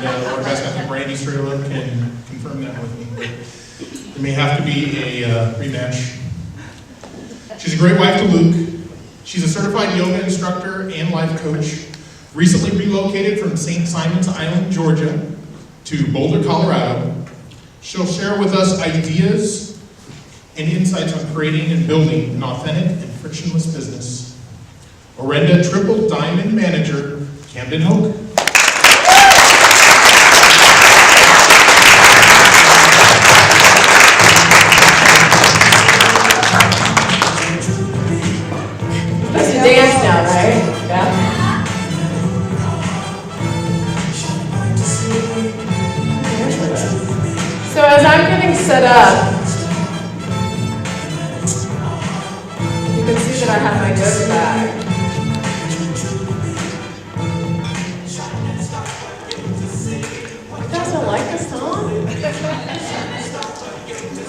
our best, I think Randy Strayler can confirm that with me. But there may have to be a rematch. She's a great wife to Luke. She's a certified yoga instructor and life coach. Recently relocated from St. Simon's Island, Georgia, to Boulder, Colorado. She'll share with us ideas and insights on creating and building an authentic and frictionless business. Orenda Triple Diamond Manager, Camden Hoke. Supposed to dance now, right? Yeah. So as I'm getting set up, you can see that I have my yoga bag. You guys don't like this song? I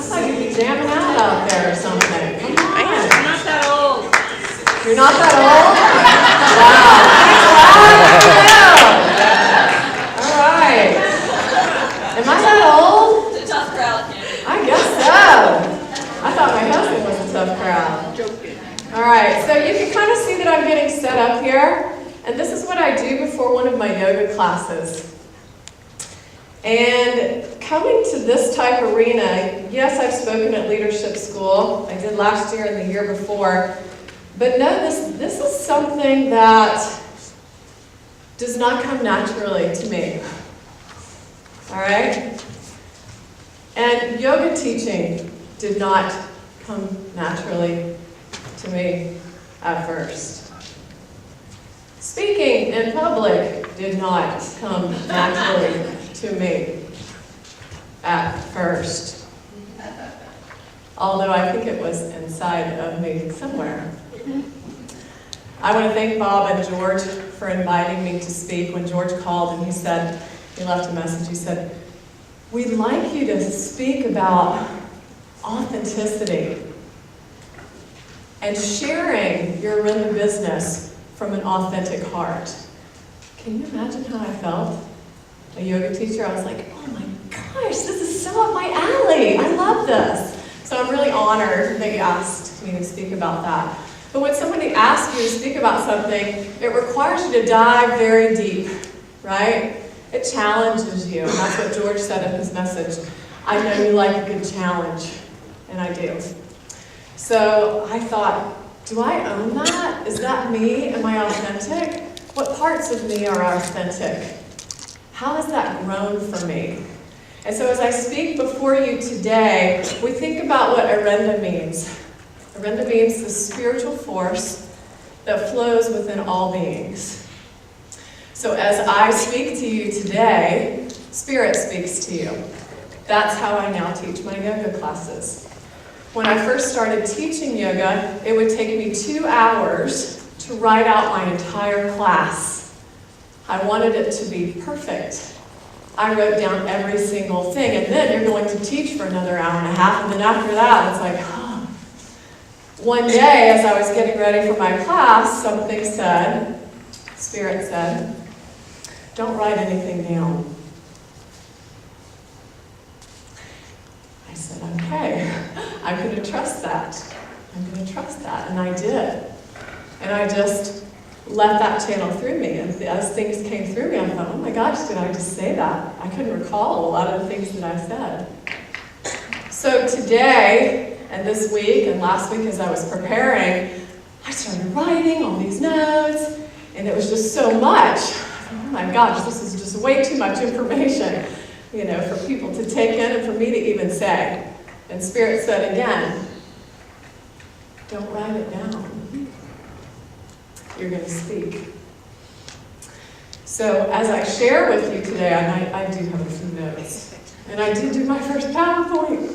thought you'd be jamming out there or something. Come on. I'm not that old. You're not that old? Wow. All right. Am I that old? It's a tough crowd. I guess so. I thought my husband was a tough crowd. Joking. All right, so you can kind of see that I'm getting set up here. And this is what I do before one of my yoga classes. And coming to this type arena, yes, I've spoken at leadership school. I did last year and the year before. But no, this is something that does not come naturally to me. All right? And yoga teaching did not come naturally to me at first. Speaking in public did not come naturally to me at first. Although I think it was inside of me somewhere. I want to thank Bob and George for inviting me to speak. When George called and he left a message, he said, "We'd like you to speak about authenticity and sharing your Orenda business from an authentic heart." Can you imagine how I felt? A yoga teacher, I was like, oh my gosh, this is so up my alley. I love this. So I'm really honored that you asked me to speak about that. But when somebody asks you to speak about something, it requires you to dive very deep, right? It challenges you, and that's what George said in his message. I know you like a good challenge, and I do. So I thought, do I own that? Is that me? Am I authentic? What parts of me are authentic? How has that grown for me? And so as I speak before you today, we think about what Orenda means. Orenda means the spiritual force that flows within all beings. So as I speak to you today, Spirit speaks to you. That's how I now teach my yoga classes. When I first started teaching yoga, it would take me 2 hours to write out my entire class. I wanted it to be perfect. I wrote down every single thing, and then you're going to teach for another hour and a half, and then after that, it's like, oh. One day, as I was getting ready for my class, something said, Spirit said, don't write anything down. I said, okay, I'm going to trust that. I'm going to trust that, and I did. And I just let that channel through me, and as things came through me, I thought, oh my gosh, did I just say that? I couldn't recall a lot of the things that I said. So today, and this week, and last week as I was preparing, I started writing all these notes, and it was just so much. Oh my gosh, this is just way too much information, for people to take in and for me to even say. And Spirit said again, don't write it down. You're going to speak. So as I share with you today, I do have a few notes. And I did do my first PowerPoint.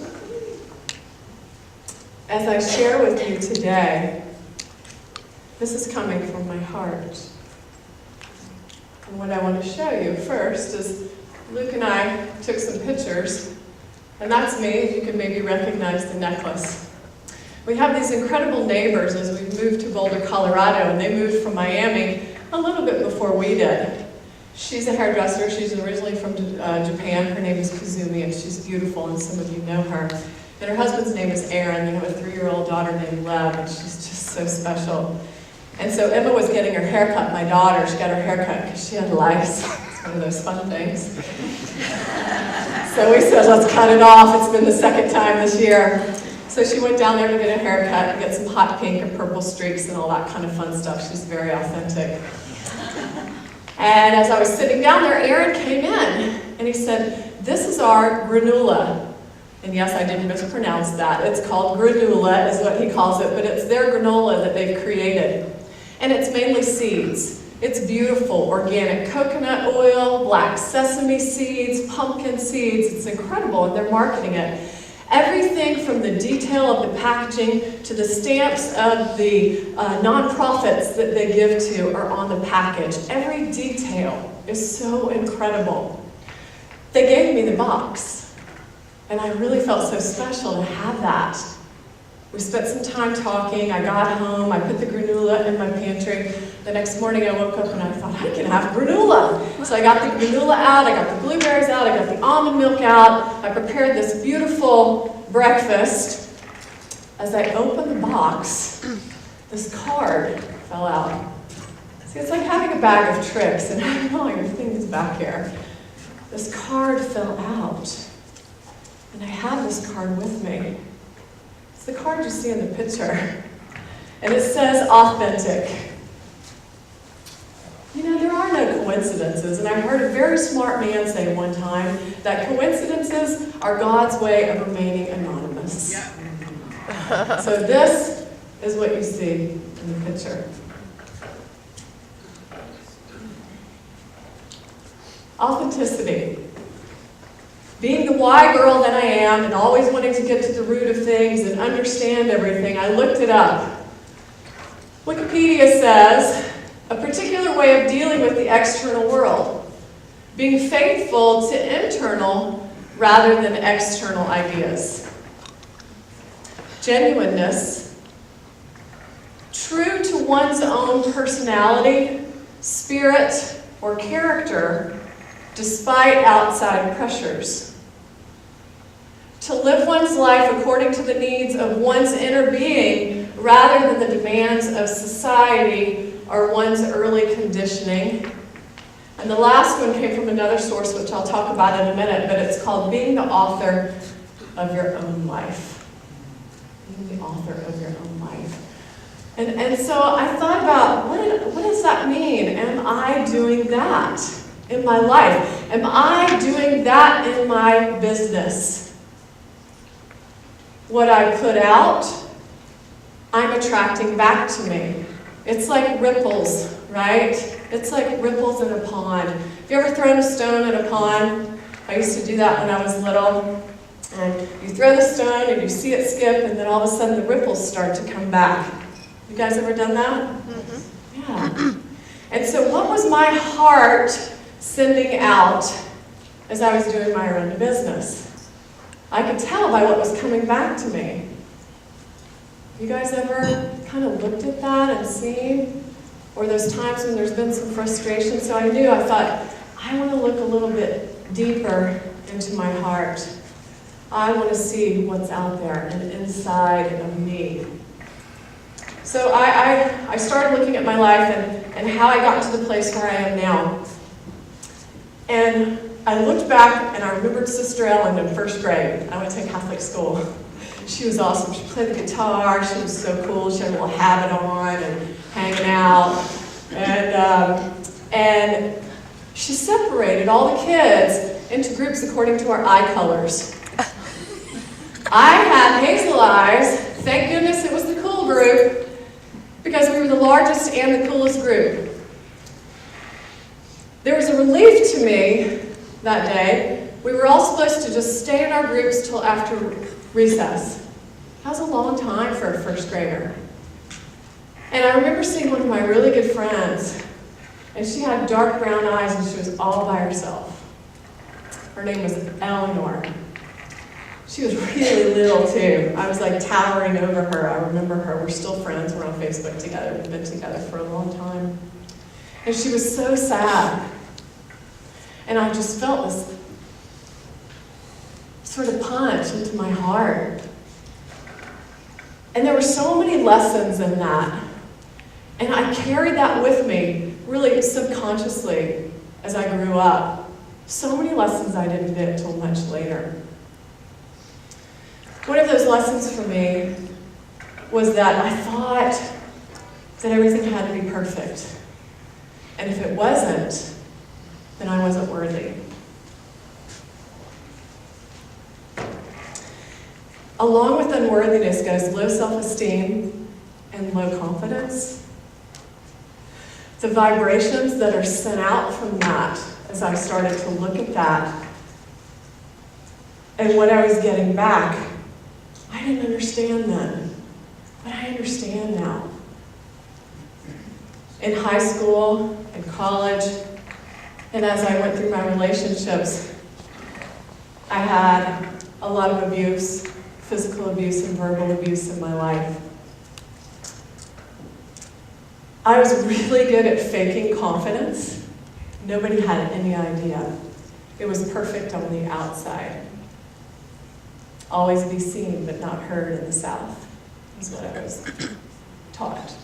As I share with you today, this is coming from my heart. And what I want to show you first is Luke and I took some pictures. And that's me. You can maybe recognize the necklace. We have these incredible neighbors as we moved to Boulder, Colorado, and they moved from Miami a little bit before we did. She's a hairdresser. She's originally from Japan. Her name is Kazumi, and she's beautiful, and some of you know her. And her husband's name is Aaron. They have a 3-year-old daughter named Lev, and she's just so special. And so Emma was getting her hair cut, my daughter. She got her hair cut because she had lice. It's one of those fun things. So we said, let's cut it off. It's been the second time this year. So she went down there to get a haircut and get some hot pink and purple streaks and all that kind of fun stuff. She's very authentic. And as I was sitting down there, Aaron came in and he said, this is our granola. And yes, I didn't mispronounce that. It's called granola is what he calls it, but it's their granola that they've created. And it's mainly seeds. It's beautiful, organic coconut oil, black sesame seeds, pumpkin seeds. It's incredible, and they're marketing it. Everything from the detail of the packaging to the stamps of the nonprofits that they give to are on the package. Every detail is so incredible. They gave me the box, and I really felt so special to have that. We spent some time talking. I got home. I put the granola in my pantry. The next morning I woke up and I thought, I can have granola. So I got the granola out. I got the blueberries out. I got the almond milk out. I prepared this beautiful breakfast. As I opened the box, this card fell out. See, it's like having a bag of tricks, and I know your thing is back here. This card fell out, and I have this card with me. It's the card you see in the picture, and it says authentic. You know, there are no coincidences, and I heard a very smart man say one time that coincidences are God's way of remaining anonymous. Yeah. So this is what you see in the picture. Authenticity. Being the why girl that I am and always wanting to get to the root of things and understand everything, I looked it up. Wikipedia says, a particular way of dealing with the external world, being faithful to internal rather than external ideas. Genuineness, true to one's own personality, spirit, or character, despite outside pressures. To live one's life according to the needs of one's inner being rather than the demands of society or one's early conditioning. And the last one came from another source, which I'll talk about in a minute, but it's called being the author of your own life. Being the author of your own life. And so I thought about, what does that mean? Am I doing that in my life? Am I doing that in my business? What I put out, I'm attracting back to me. It's like ripples, right? It's like ripples in a pond. Have you ever thrown a stone in a pond? I used to do that when I was little. And you throw the stone and you see it skip, and then all of a sudden the ripples start to come back. You guys ever done that? Mm-hmm. Yeah. And so what was my heart sending out as I was doing my own business? I could tell by what was coming back to me. You guys ever kind of looked at that and seen? Or those times when there's been some frustration? So I knew, I thought, I want to look a little bit deeper into my heart. I want to see what's out there and inside of me. So I started looking at my life and how I got to the place where I am now. And I looked back and I remembered Sister Ellen in first grade. I went to Catholic school. She was awesome. She played the guitar. She was so cool. She had a little habit on and hanging out. And she separated all the kids into groups according to our eye colors. I had hazel eyes. Thank goodness it was the cool group, because we were the largest and the coolest group. There was a relief to me that day. We were all supposed to just stay in our groups till after recess. That was a long time for a first grader. And I remember seeing one of my really good friends, and she had dark brown eyes and she was all by herself. Her name was Eleanor. She was really little too. I was like towering over her. I remember her. We're still friends. We're on Facebook together. We've been together for a long time. And she was so sad. And I just felt this sort of punch into my heart. And there were so many lessons in that. And I carried that with me, really subconsciously, as I grew up. So many lessons I didn't get until much later. One of those lessons for me was that I thought that everything had to be perfect. And if it wasn't, then I wasn't worthy. Along with unworthiness goes low self-esteem and low confidence. The vibrations that are sent out from that, as I started to look at that, and what I was getting back, I didn't understand then, but I understand now. In high school, in college, and as I went through my relationships, I had a lot of abuse, physical abuse and verbal abuse in my life. I was really good at faking confidence. Nobody had any idea. It was perfect on the outside. Always be seen but not heard in the South is what I was taught.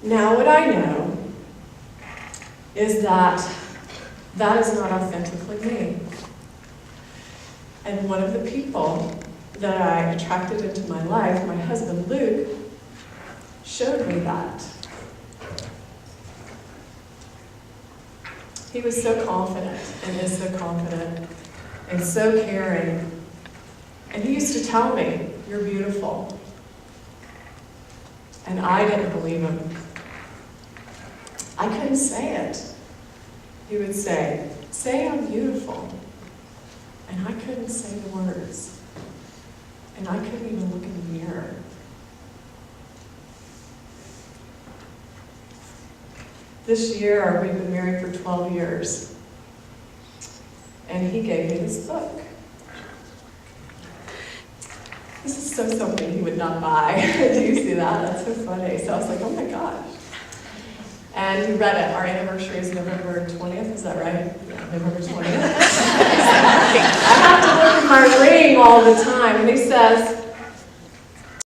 Now what I know is that that is not authentically me. And one of the people that I attracted into my life, my husband Luke, showed me that. He was so confident and is so confident and so caring. And he used to tell me, "You're beautiful." And I didn't believe him. I couldn't say it. He would say, "Say I'm beautiful." And I couldn't say the words. And I couldn't even look in the mirror. This year, we've been married for 12 years. And he gave me this book. This is so something he would not buy. Do you see that? That's so funny. So I was like, oh my gosh. And he read it. Our anniversary is November 20th, is that right? Yeah, November 20th. I have to look at my ring all the time. And he says,